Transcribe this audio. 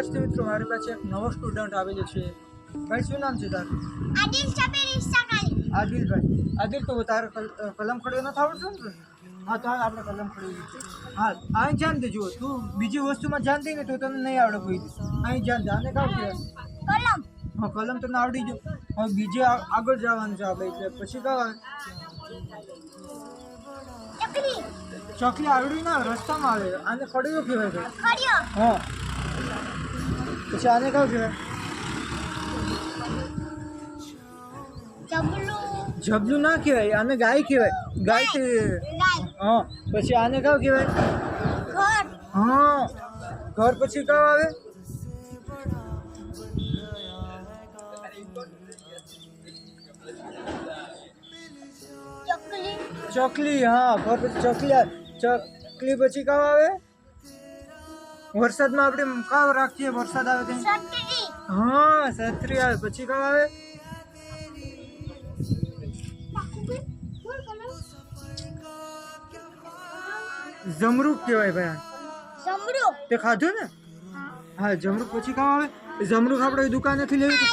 વિદ્યાર્થી મિત્રો, મારી પાસે એક નવો સ્ટુડન્ટ આવેલો છે. ભાઈ, શું નામ છે તારું? આદિલ શબીર ઇસ્સાકાલી. આદિલભાઈ. આદિલ, તો તારે કલમ ખડ્યો નથી આવડતું ને? હા, તો હાલ આપણે કલમ ખડવી છે. હા, અહીં ધ્યાન દેજો. તું બીજી વસ્તુમાં ધ્યાન દે ને તો તને નહીં આવડે કોઈ. અહીં ધ્યાન દે. આને કાવ કહેવાય? કલમ. હા, કલમ તને આવડી ગયો. હવે બીજે આગળ જવાનું છે આપણે, એટલે પછી કાવ ચકલી. ચોકલી આવડી ના રસ્તામાં આવે. આને ખડ્યો કહેવાય ભાઈ. ખડિયો. હા, પછી આને કાવ કહેવાય? જબલું. જબલું ના કહેવાય, આને ગાય કહેવાય. ગાય છે. ગાય. હા, પછી આને કાવ કહેવાય? ઘર. હા, ઘર. પછી કાવ આવે? ચકલી. ચોકલી. હા, ઘર પછી ચોકલી આવે. ચકલી પછી કાવ આવે? વરસાદમાં આપણે કાવ રાખીએ, વરસાદ આવે ત્યાં. છત્રી. હા, છત્રી આવે. પછી કાવ આવે? જમરૂક કહેવાય ભાઈ. જમરૂક. તે ખાધું ને? હા, જમરૂક. પછી કાવ આવે? જમરૂક આપણે દુકાનેથી લેવી.